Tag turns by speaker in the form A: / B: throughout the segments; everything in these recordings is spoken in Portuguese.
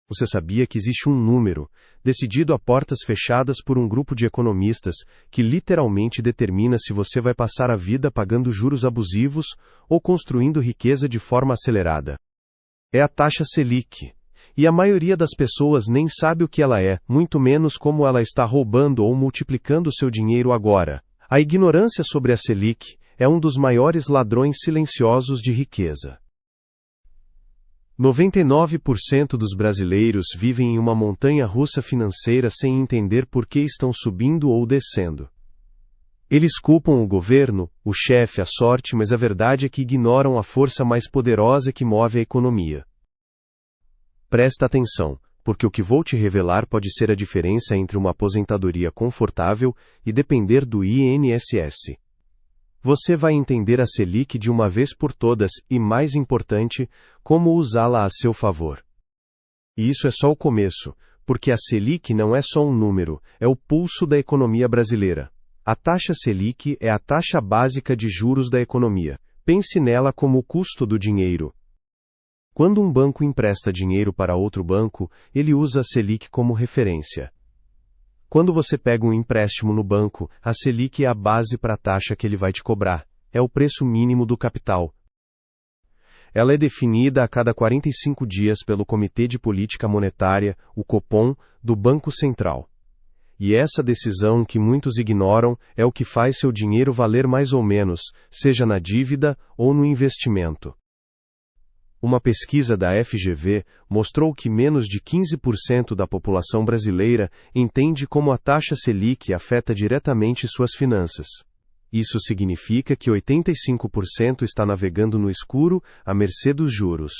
A: Você sabia que existe um número, decidido a portas fechadas por um grupo de economistas, que literalmente determina se você vai passar a vida pagando juros abusivos ou construindo riqueza de forma acelerada? É a taxa Selic. E a maioria das pessoas nem sabe o que ela é, muito menos como ela está roubando ou multiplicando seu dinheiro agora. A ignorância sobre a Selic é um dos maiores ladrões silenciosos de riqueza. 99% dos brasileiros vivem em uma montanha-russa financeira sem entender por que estão subindo ou descendo. Eles culpam o governo, o chefe, a sorte, mas a verdade é que ignoram a força mais poderosa que move a economia. Presta atenção, porque o que vou te revelar pode ser a diferença entre uma aposentadoria confortável e depender do INSS. Você vai entender a Selic de uma vez por todas e, mais importante, como usá-la a seu favor. E isso é só o começo, porque a Selic não é só um número, é o pulso da economia brasileira. A taxa Selic é a taxa básica de juros da economia. Pense nela como o custo do dinheiro. Quando um banco empresta dinheiro para outro banco, ele usa a Selic como referência. Quando você pega um empréstimo no banco, a Selic é a base para a taxa que ele vai te cobrar. É o preço mínimo do capital. Ela é definida a cada 45 dias pelo Comitê de Política Monetária, o Copom, do Banco Central. E essa decisão, que muitos ignoram, é o que faz seu dinheiro valer mais ou menos, seja na dívida ou no investimento. Uma pesquisa da FGV mostrou que menos de 15% da população brasileira entende como a taxa Selic afeta diretamente suas finanças. Isso significa que 85% está navegando no escuro, à mercê dos juros.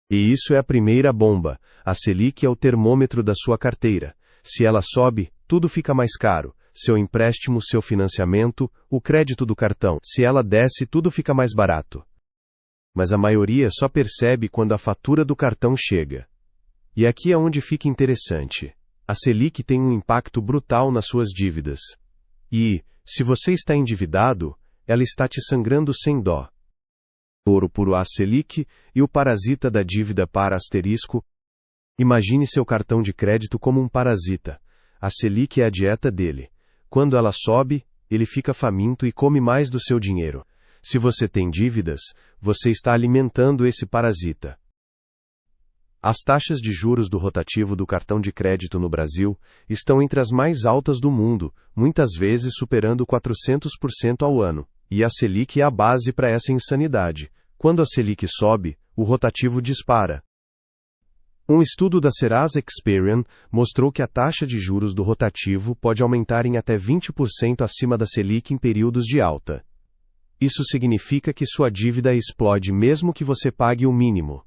A: E isso é a primeira bomba. A Selic é o termômetro da sua carteira. Se ela sobe, tudo fica mais caro. Seu empréstimo, seu financiamento, o crédito do cartão. Se ela desce, tudo fica mais barato. Mas a maioria só percebe quando a fatura do cartão chega. E aqui é onde fica interessante. A Selic tem um impacto brutal nas suas dívidas. E, se você está endividado, ela está te sangrando sem dó. Ouro puro a Selic e o parasita da dívida para asterisco. Imagine seu cartão de crédito como um parasita. A Selic é a dieta dele. Quando ela sobe, ele fica faminto e come mais do seu dinheiro. Se você tem dívidas, você está alimentando esse parasita. As taxas de juros do rotativo do cartão de crédito no Brasil estão entre as mais altas do mundo, muitas vezes superando 400% ao ano. E a Selic é a base para essa insanidade. Quando a Selic sobe, o rotativo dispara. Um estudo da Serasa Experian mostrou que a taxa de juros do rotativo pode aumentar em até 20% acima da Selic em períodos de alta. Isso significa que sua dívida explode mesmo que você pague o mínimo.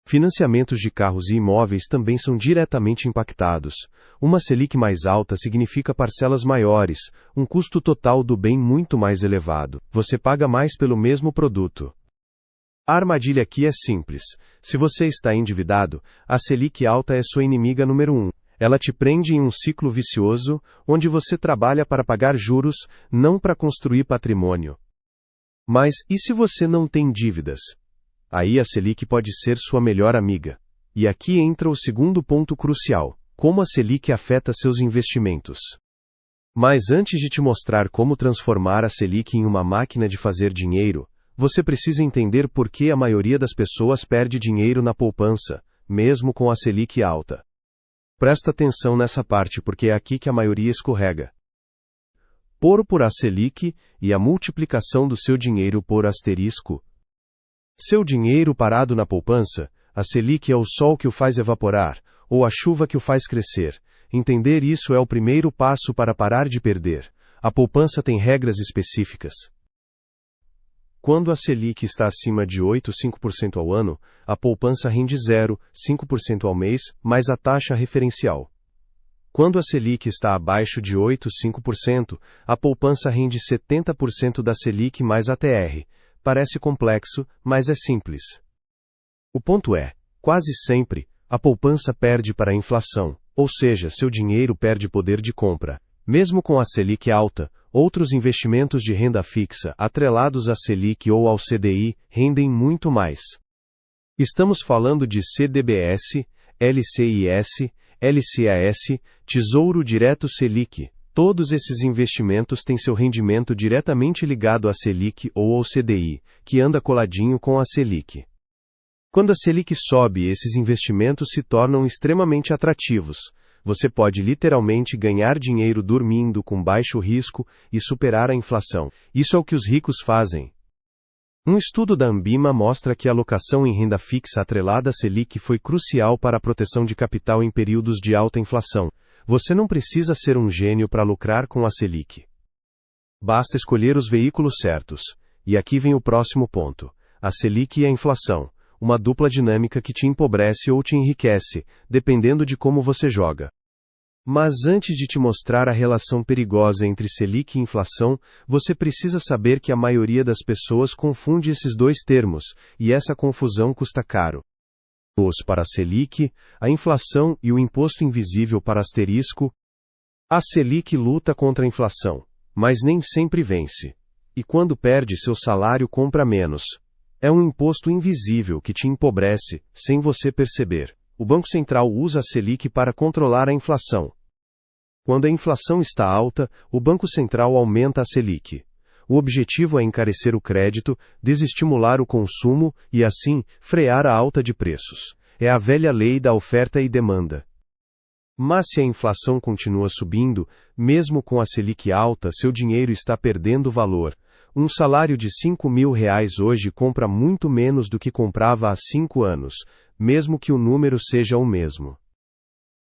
A: Financiamentos de carros e imóveis também são diretamente impactados. Uma Selic mais alta significa parcelas maiores, um custo total do bem muito mais elevado. Você paga mais pelo mesmo produto. A armadilha aqui é simples. Se você está endividado, a Selic alta é sua inimiga número 1. Ela te prende em um ciclo vicioso, onde você trabalha para pagar juros, não para construir patrimônio. Mas, e se você não tem dívidas? Aí a Selic pode ser sua melhor amiga. E aqui entra o segundo ponto crucial: como a Selic afeta seus investimentos. Mas antes de te mostrar como transformar a Selic em uma máquina de fazer dinheiro, você precisa entender por que a maioria das pessoas perde dinheiro na poupança, mesmo com a Selic alta. Presta atenção nessa parte porque é aqui que a maioria escorrega. Por a Selic e a multiplicação do seu dinheiro por asterisco. Seu dinheiro parado na poupança, a Selic é o sol que o faz evaporar, ou a chuva que o faz crescer. Entender isso é o primeiro passo para parar de perder. A poupança tem regras específicas. Quando a Selic está acima de 8,5% ao ano, a poupança rende 0,5% ao mês, mais a taxa referencial. Quando a Selic está abaixo de 8,5%, a poupança rende 70% da Selic mais a TR. Parece complexo, mas é simples. O ponto é, quase sempre, a poupança perde para a inflação, ou seja, seu dinheiro perde poder de compra. Mesmo com a Selic alta, outros investimentos de renda fixa, atrelados à Selic ou ao CDI, rendem muito mais. Estamos falando de CDBS, LCIS, LCAS, Tesouro Direto Selic. Todos esses investimentos têm seu rendimento diretamente ligado à Selic ou ao CDI, que anda coladinho com a Selic. Quando a Selic sobe, esses investimentos se tornam extremamente atrativos. Você pode literalmente ganhar dinheiro dormindo com baixo risco e superar a inflação. Isso é o que os ricos fazem. Um estudo da Ambima mostra que a alocação em renda fixa atrelada à Selic foi crucial para a proteção de capital em períodos de alta inflação. Você não precisa ser um gênio para lucrar com a Selic. Basta escolher os veículos certos. E aqui vem o próximo ponto. A Selic e a inflação. Uma dupla dinâmica que te empobrece ou te enriquece, dependendo de como você joga. Mas antes de te mostrar a relação perigosa entre Selic e inflação, você precisa saber que a maioria das pessoas confunde esses dois termos, e essa confusão custa caro. Para a Selic, a inflação e o imposto invisível para asterisco. A Selic luta contra a inflação, mas nem sempre vence. E quando perde seu salário compra menos. É um imposto invisível que te empobrece, sem você perceber. O Banco Central usa a Selic para controlar a inflação. Quando a inflação está alta, o Banco Central aumenta a Selic. O objetivo é encarecer o crédito, desestimular o consumo e, assim, frear a alta de preços. É a velha lei da oferta e demanda. Mas se a inflação continua subindo, mesmo com a Selic alta, seu dinheiro está perdendo valor. Um salário de R$ 5.000 hoje compra muito menos do que comprava há 5 anos, mesmo que o número seja o mesmo.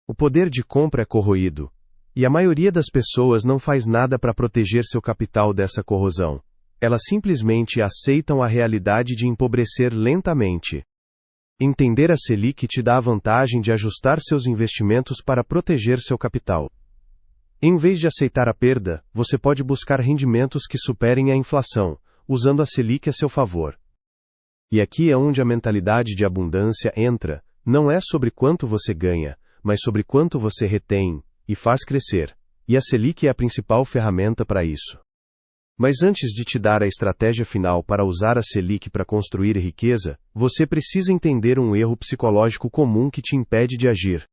A: O poder de compra é corroído. E a maioria das pessoas não faz nada para proteger seu capital dessa corrosão. Elas simplesmente aceitam a realidade de empobrecer lentamente. Entender a Selic te dá a vantagem de ajustar seus investimentos para proteger seu capital. Em vez de aceitar a perda, você pode buscar rendimentos que superem a inflação, usando a Selic a seu favor. E aqui é onde a mentalidade de abundância entra. Não é sobre quanto você ganha, mas sobre quanto você retém e faz crescer, e a Selic é a principal ferramenta para isso. Mas antes de te dar a estratégia final para usar a Selic para construir riqueza, você precisa entender um erro psicológico comum que te impede de agir.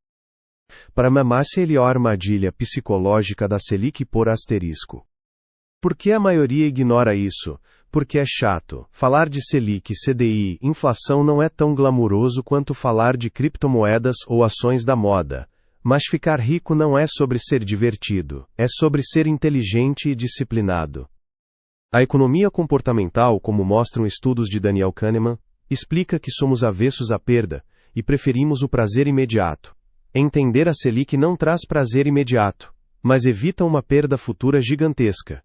A: Para mamar-se a armadilha psicológica da Selic por asterisco. Por que a maioria ignora isso? Porque é chato. Falar de Selic, CDI, inflação não é tão glamuroso quanto falar de criptomoedas ou ações da moda. Mas ficar rico não é sobre ser divertido, é sobre ser inteligente e disciplinado. A economia comportamental, como mostram estudos de Daniel Kahneman, explica que somos avessos à perda e preferimos o prazer imediato. Entender a Selic não traz prazer imediato, mas evita uma perda futura gigantesca.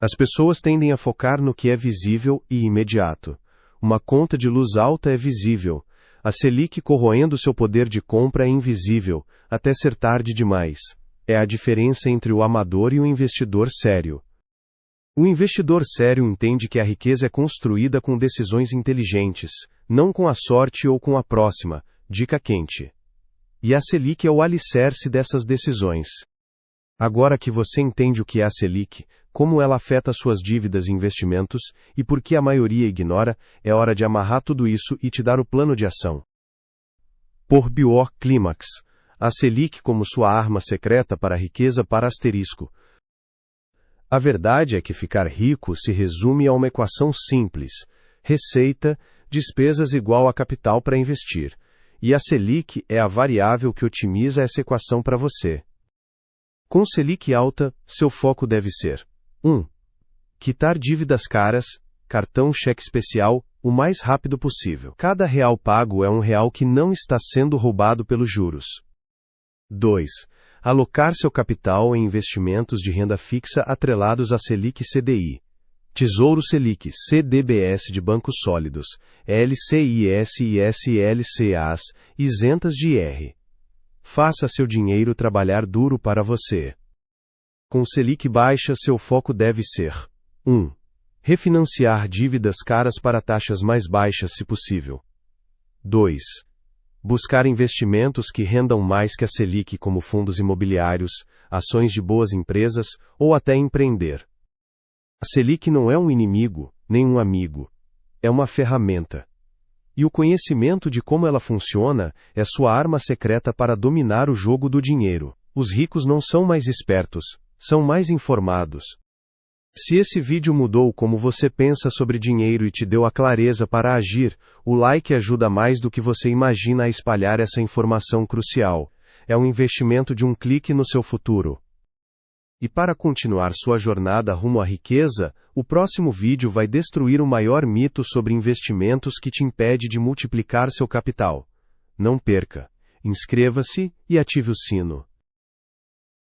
A: As pessoas tendem a focar no que é visível e imediato. Uma conta de luz alta é visível. A Selic corroendo seu poder de compra é invisível, até ser tarde demais. É a diferença entre o amador e o investidor sério. O investidor sério entende que a riqueza é construída com decisões inteligentes, não com a sorte ou com a próxima, dica quente. E a Selic é o alicerce dessas decisões. Agora que você entende o que é a Selic, como ela afeta suas dívidas e investimentos, e por que a maioria ignora, é hora de amarrar tudo isso e te dar o plano de ação. Por Bior Clímax, a Selic como sua arma secreta para a riqueza para asterisco. A verdade é que ficar rico se resume a uma equação simples: receita, despesas igual a capital para investir. E a Selic é a variável que otimiza essa equação para você. Com Selic alta, seu foco deve ser 1. Quitar dívidas caras, cartão cheque especial, o mais rápido possível. Cada real pago é um real que não está sendo roubado pelos juros. 2. Alocar seu capital em investimentos de renda fixa atrelados a Selic CDI. Tesouro Selic, CDBS de bancos sólidos, LCIS e SLCAs, isentas de IR. Faça seu dinheiro trabalhar duro para você. Com Selic baixa, seu foco deve ser 1. Refinanciar dívidas caras para taxas mais baixas se possível. 2. Buscar investimentos que rendam mais que a Selic, como fundos imobiliários, ações de boas empresas ou até empreender. A Selic não é um inimigo, nem um amigo. É uma ferramenta. E o conhecimento de como ela funciona é sua arma secreta para dominar o jogo do dinheiro. Os ricos não são mais espertos, são mais informados. Se esse vídeo mudou como você pensa sobre dinheiro e te deu a clareza para agir, o like ajuda mais do que você imagina a espalhar essa informação crucial. É um investimento de um clique no seu futuro. E para continuar sua jornada rumo à riqueza, o próximo vídeo vai destruir o maior mito sobre investimentos que te impede de multiplicar seu capital. Não perca. Inscreva-se e ative o sino.